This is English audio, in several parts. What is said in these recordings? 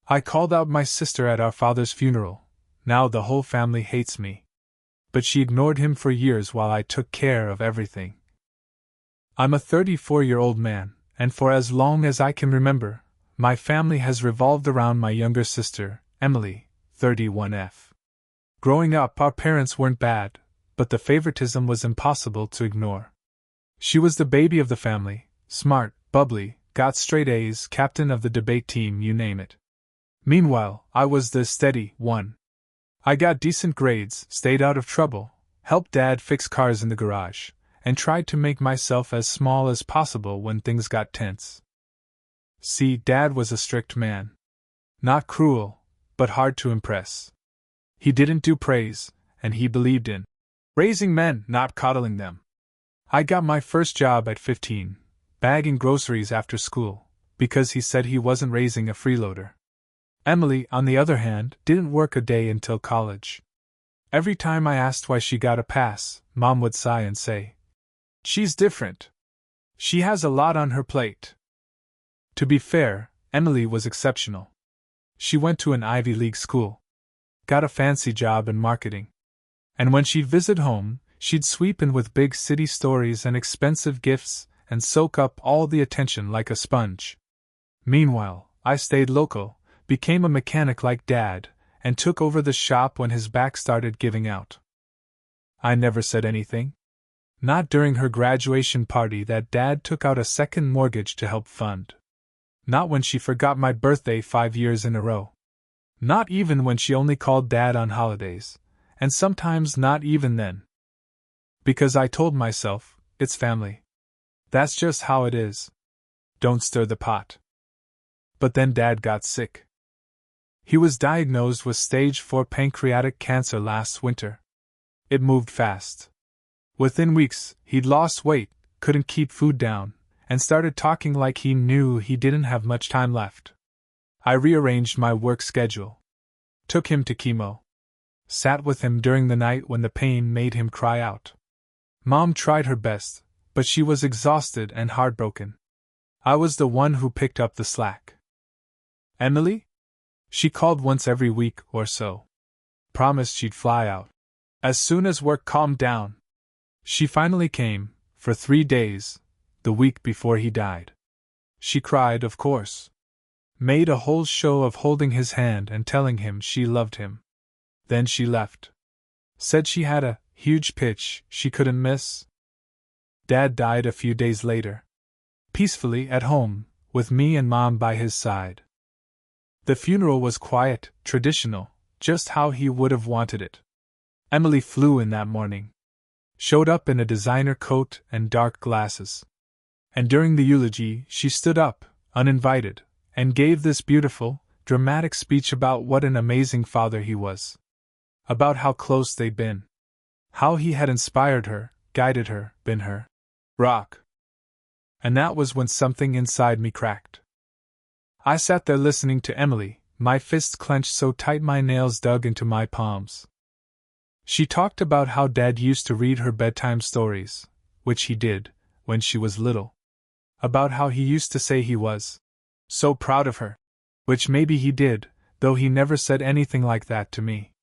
I called out my sister at our father's funeral. Now the whole family hates me. But she ignored him for years while I took care of everything. I'm a 34-year-old man, and for as long as I can remember, my family has revolved around my younger sister, Emily, 31F. Growing up, our parents weren't bad, but the favoritism was impossible to ignore. She was the baby of the family, smart, bubbly, got straight A's, captain of the debate team, you name it. Meanwhile, I was the steady one. I got decent grades, stayed out of trouble, helped Dad fix cars in the garage, and tried to make myself as small as possible when things got tense. See, Dad was a strict man. Not cruel, but hard to impress. He didn't do praise, and he believed in raising men, not coddling them. I got my first job at 15, bagging groceries after school, because he said he wasn't raising a freeloader. Emily, on the other hand, didn't work a day until college. Every time I asked why she got a pass, Mom would sigh and say, "She's different. She has a lot on her plate." To be fair, Emily was exceptional. She went to an Ivy League school, got a fancy job in marketing, and when she'd visit home, she'd sweep in with big city stories and expensive gifts and soak up all the attention like a sponge. Meanwhile, I stayed local, became a mechanic like Dad, and took over the shop when his back started giving out. I never said anything. Not during her graduation party that Dad took out a second mortgage to help fund. Not when she forgot my birthday 5 years in a row. Not even when she only called Dad on holidays, and sometimes not even then. Because I told myself, it's family. That's just how it is. Don't stir the pot. But then Dad got sick. He was diagnosed with stage 4 pancreatic cancer last winter. It moved fast. Within weeks, he'd lost weight, couldn't keep food down, and started talking like he knew he didn't have much time left. I rearranged my work schedule. Took him to chemo. Sat with him during the night when the pain made him cry out. Mom tried her best, but she was exhausted and heartbroken. I was the one who picked up the slack. Emily? She called once every week or so. Promised she'd fly out as soon as work calmed down. She finally came, for 3 days, the week before he died. She cried, of course. Made a whole show of holding his hand and telling him she loved him. Then she left. Said she had a huge pitch she couldn't miss. Dad died a few days later. Peacefully at home, with me and Mom by his side. The funeral was quiet, traditional, just how he would have wanted it. Emily flew in that morning. Showed up in a designer coat and dark glasses. And during the eulogy, she stood up, uninvited, and gave this beautiful, dramatic speech about what an amazing father he was. About how close they'd been. How he had inspired her, guided her, been her rock. And that was when something inside me cracked. I sat there listening to Emily, my fists clenched so tight my nails dug into my palms. She talked about how Dad used to read her bedtime stories, which he did, when she was little. About how he used to say he was so proud of her, which maybe he did, though he never said anything like that to me.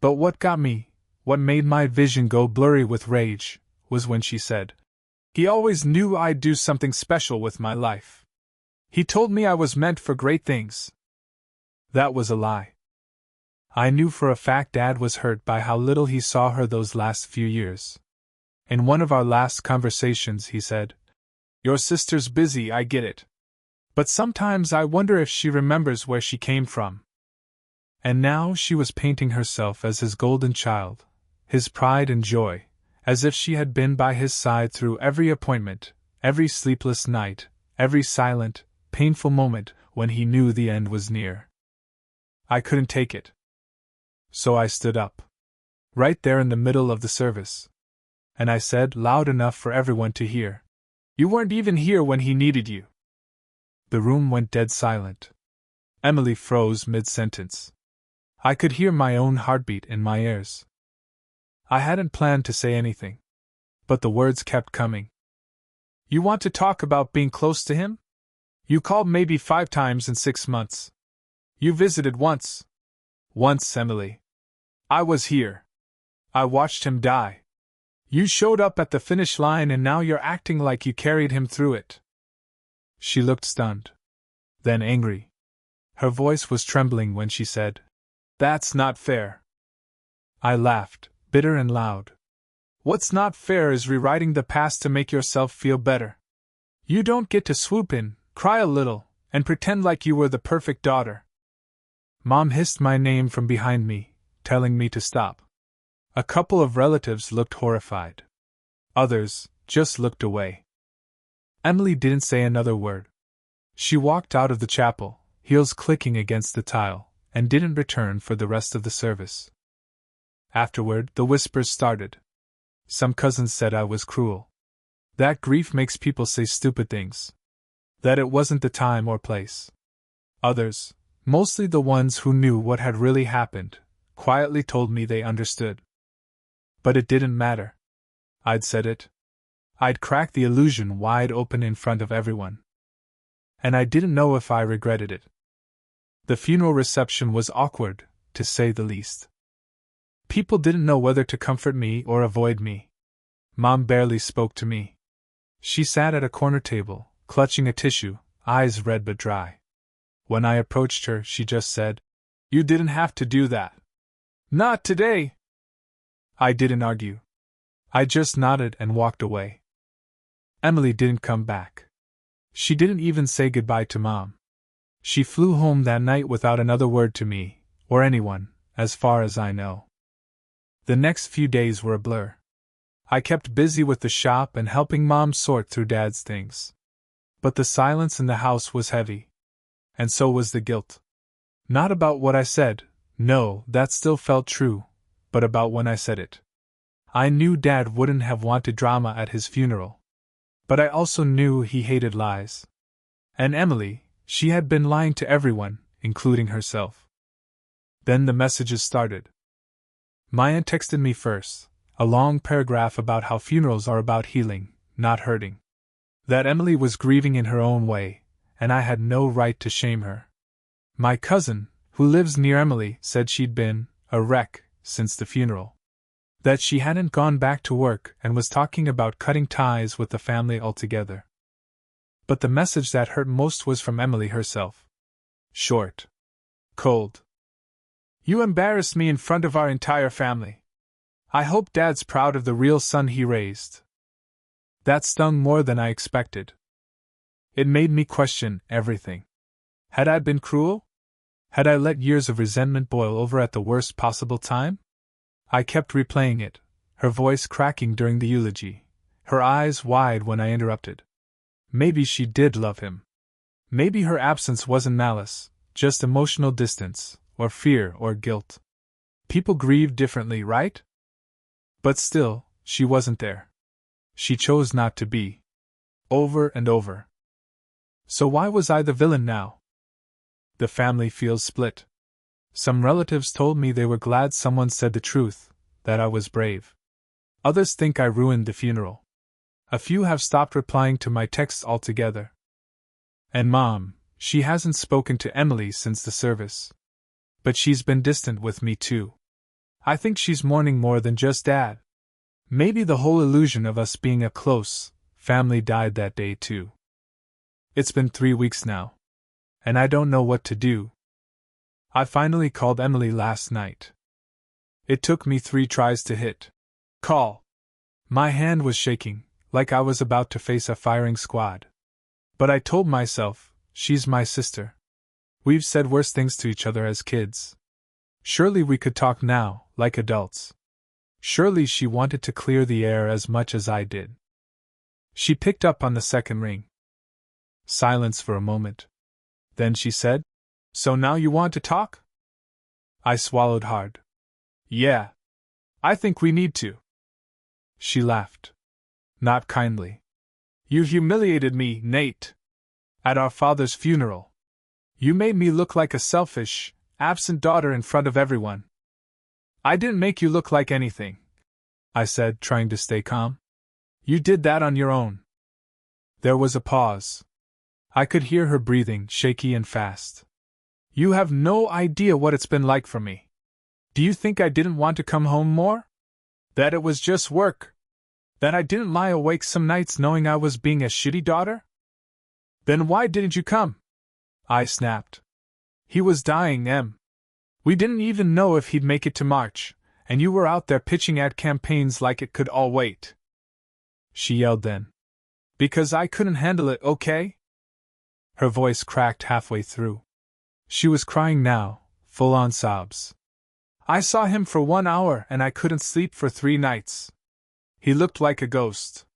But what got me, what made my vision go blurry with rage, was when she said, "He always knew I'd do something special with my life. He told me I was meant for great things." That was a lie. I knew for a fact Dad was hurt by how little he saw her those last few years. In one of our last conversations he said, "Your sister's busy, I get it. But sometimes I wonder if she remembers where she came from." And now she was painting herself as his golden child, his pride and joy, as if she had been by his side through every appointment, every sleepless night, every silent, painful moment when he knew the end was near. I couldn't take it. So I stood up. Right there in the middle of the service. And I said, loud enough for everyone to hear, "You weren't even here when he needed you." The room went dead silent. Emily froze mid-sentence. I could hear my own heartbeat in my ears. I hadn't planned to say anything. But the words kept coming. "You want to talk about being close to him? You called maybe 5 times in 6 months. You visited once. Once, Emily. I was here. I watched him die. You showed up at the finish line and now you're acting like you carried him through it. She looked stunned. Then angry. Her voice was trembling when she said, "That's not fair." I laughed, bitter and loud. What's not fair is rewriting the past to make yourself feel better. You don't get to swoop in, cry a little, and pretend like you were the perfect daughter. Mom hissed my name from behind me, telling me to stop. A couple of relatives looked horrified. Others just looked away. Emily didn't say another word. She walked out of the chapel, heels clicking against the tile, and didn't return for the rest of the service. Afterward, the whispers started. Some cousins said I was cruel. That grief makes people say stupid things. That it wasn't the time or place. Others, mostly the ones who knew what had really happened, quietly told me they understood. But it didn't matter. I'd said it. I'd cracked the illusion wide open in front of everyone. And I didn't know if I regretted it. The funeral reception was awkward, to say the least. People didn't know whether to comfort me or avoid me. Mom barely spoke to me. She sat at a corner table, clutching a tissue, eyes red but dry. When I approached her, she just said, "You didn't have to do that." "Not today." I didn't argue. I just nodded and walked away. Emily didn't come back. She didn't even say goodbye to Mom. She flew home that night without another word to me, or anyone, as far as I know. The next few days were a blur. I kept busy with the shop and helping Mom sort through Dad's things. But the silence in the house was heavy. And so was the guilt. Not about what I said, no, that still felt true, but about when I said it. I knew Dad wouldn't have wanted drama at his funeral. But I also knew he hated lies. And Emily, she had been lying to everyone, including herself. Then the messages started. My aunt texted me first, a long paragraph about how funerals are about healing, not hurting. That Emily was grieving in her own way, and I had no right to shame her. My cousin, who lives near Emily, said she'd been a wreck since the funeral. That she hadn't gone back to work and was talking about cutting ties with the family altogether. But the message that hurt most was from Emily herself. Short. Cold. "You embarrassed me in front of our entire family. I hope Dad's proud of the real son he raised." That stung more than I expected. It made me question everything. Had I been cruel? Had I let years of resentment boil over at the worst possible time? I kept replaying it, her voice cracking during the eulogy, her eyes wide when I interrupted. Maybe she did love him. Maybe her absence wasn't malice, just emotional distance, or fear or guilt. People grieve differently, right? But still, she wasn't there. She chose not to be. Over and over. So why was I the villain now? The family feels split. Some relatives told me they were glad someone said the truth, that I was brave. Others think I ruined the funeral. A few have stopped replying to my texts altogether. And Mom, she hasn't spoken to Emily since the service. But she's been distant with me too. I think she's mourning more than just Dad. Maybe the whole illusion of us being a close family died that day too. It's been 3 weeks now. And I don't know what to do. I finally called Emily last night. It took me 3 tries to hit call. My hand was shaking, like I was about to face a firing squad. But I told myself, she's my sister. We've said worse things to each other as kids. Surely we could talk now, like adults. Surely she wanted to clear the air as much as I did. She picked up on the second ring. Silence for a moment. Then she said, "So now you want to talk?" I swallowed hard. "Yeah. I think we need to." She laughed. Not kindly. "You humiliated me, Nate. At our father's funeral. You made me look like a selfish, absent daughter in front of everyone." "I didn't make you look like anything," I said, trying to stay calm. "You did that on your own." There was a pause. I could hear her breathing, shaky and fast. You have no idea what it's been like for me. Do you think I didn't want to come home more? That it was just work? That I didn't lie awake some nights knowing I was being a shitty daughter? Then why didn't you come? I snapped. He was dying, Em. We didn't even know if he'd make it to March, and you were out there pitching ad campaigns like it could all wait. She yelled then. Because I couldn't handle it, okay? Her voice cracked halfway through. She was crying now, full-on sobs. I saw him for 1 hour and I couldn't sleep for 3 nights. He looked like a ghost.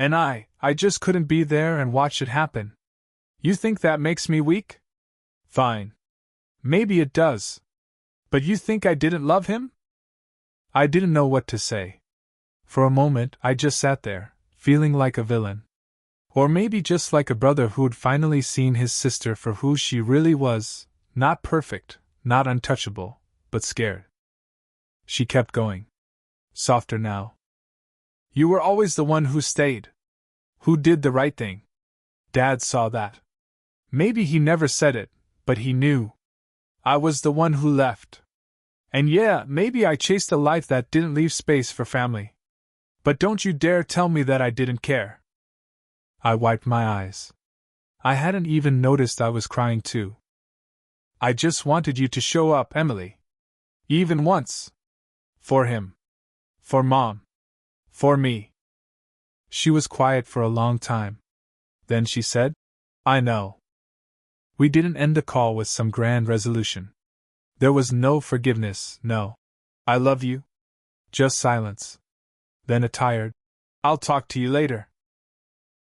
And I just couldn't be there and watch it happen. You think that makes me weak? Fine. Maybe it does. But you think I didn't love him? I didn't know what to say. For a moment, I just sat there, feeling like a villain. Or maybe just like a brother who'd finally seen his sister for who she really was, not perfect, not untouchable, but scared. She kept going. Softer now. You were always the one who stayed. Who did the right thing. Dad saw that. Maybe he never said it, but he knew. I was the one who left. And yeah, maybe I chased a life that didn't leave space for family. But don't you dare tell me that I didn't care. I wiped my eyes. I hadn't even noticed I was crying too. I just wanted you to show up, Emily. Even once. For him. For Mom. For me. She was quiet for a long time. Then she said, I know. We didn't end the call with some grand resolution. There was no forgiveness, no. I love you. Just silence. Then a tired, I'll talk to you later.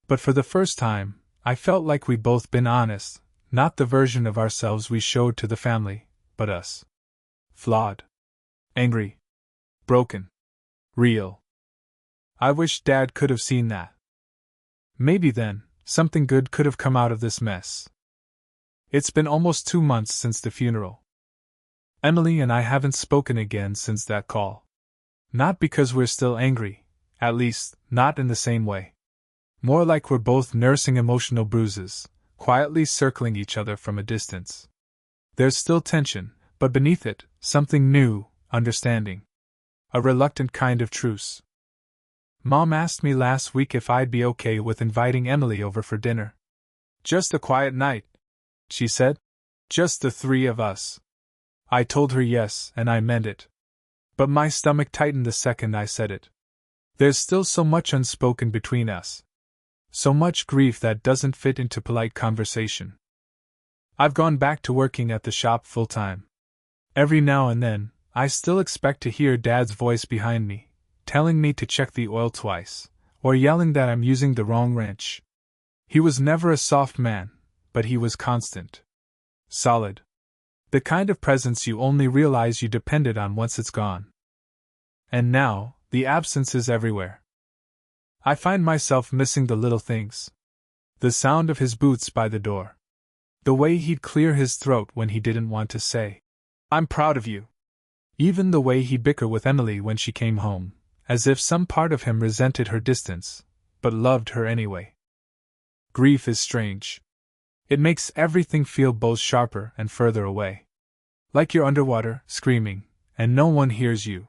But for the first time, I felt like we'd both been honest, not the version of ourselves we showed to the family, but us. Flawed. Angry. Broken. Real. I wish Dad could have seen that. Maybe then, something good could have come out of this mess. It's been almost 2 months since the funeral. Emily and I haven't spoken again since that call. Not because we're still angry, at least, not in the same way. More like we're both nursing emotional bruises, quietly circling each other from a distance. There's still tension, but beneath it, something new, understanding. A reluctant kind of truce. Mom asked me last week if I'd be okay with inviting Emily over for dinner. Just a quiet night, she said. Just the 3 of us. I told her yes, and I meant it. But my stomach tightened the second I said it. There's still so much unspoken between us. So much grief that doesn't fit into polite conversation. I've gone back to working at the shop full-time. Every now and then, I still expect to hear Dad's voice behind me, telling me to check the oil twice, or yelling that I'm using the wrong wrench. He was never a soft man, but he was constant. Solid. The kind of presence you only realize you depended on once it's gone. And now, the absence is everywhere. I find myself missing the little things. The sound of his boots by the door. The way he'd clear his throat when he didn't want to say, I'm proud of you. Even the way he'd bicker with Emily when she came home, as if some part of him resented her distance, but loved her anyway. Grief is strange. It makes everything feel both sharper and further away. Like you're underwater, screaming, and no one hears you.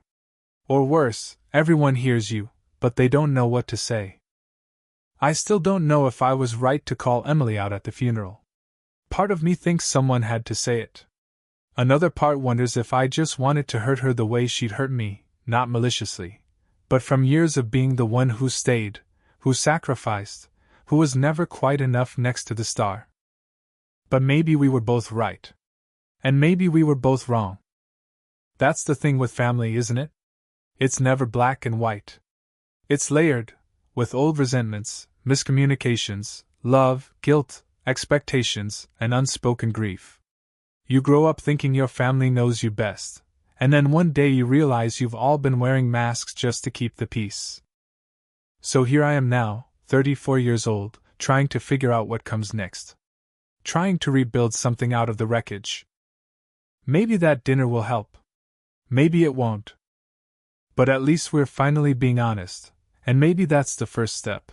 Or worse, everyone hears you, but they don't know what to say. I still don't know if I was right to call Emily out at the funeral. Part of me thinks someone had to say it. Another part wonders if I just wanted to hurt her the way she'd hurt me, not maliciously, but from years of being the one who stayed, who sacrificed, who was never quite enough next to the star. But maybe we were both right. And maybe we were both wrong. That's the thing with family, isn't it? It's never black and white. It's layered, with old resentments, miscommunications, love, guilt, expectations, and unspoken grief. You grow up thinking your family knows you best, and then one day you realize you've all been wearing masks just to keep the peace. So here I am now, 34 years old, trying to figure out what comes next. Trying to rebuild something out of the wreckage. Maybe that dinner will help. Maybe it won't. But at least we're finally being honest, and maybe that's the first step.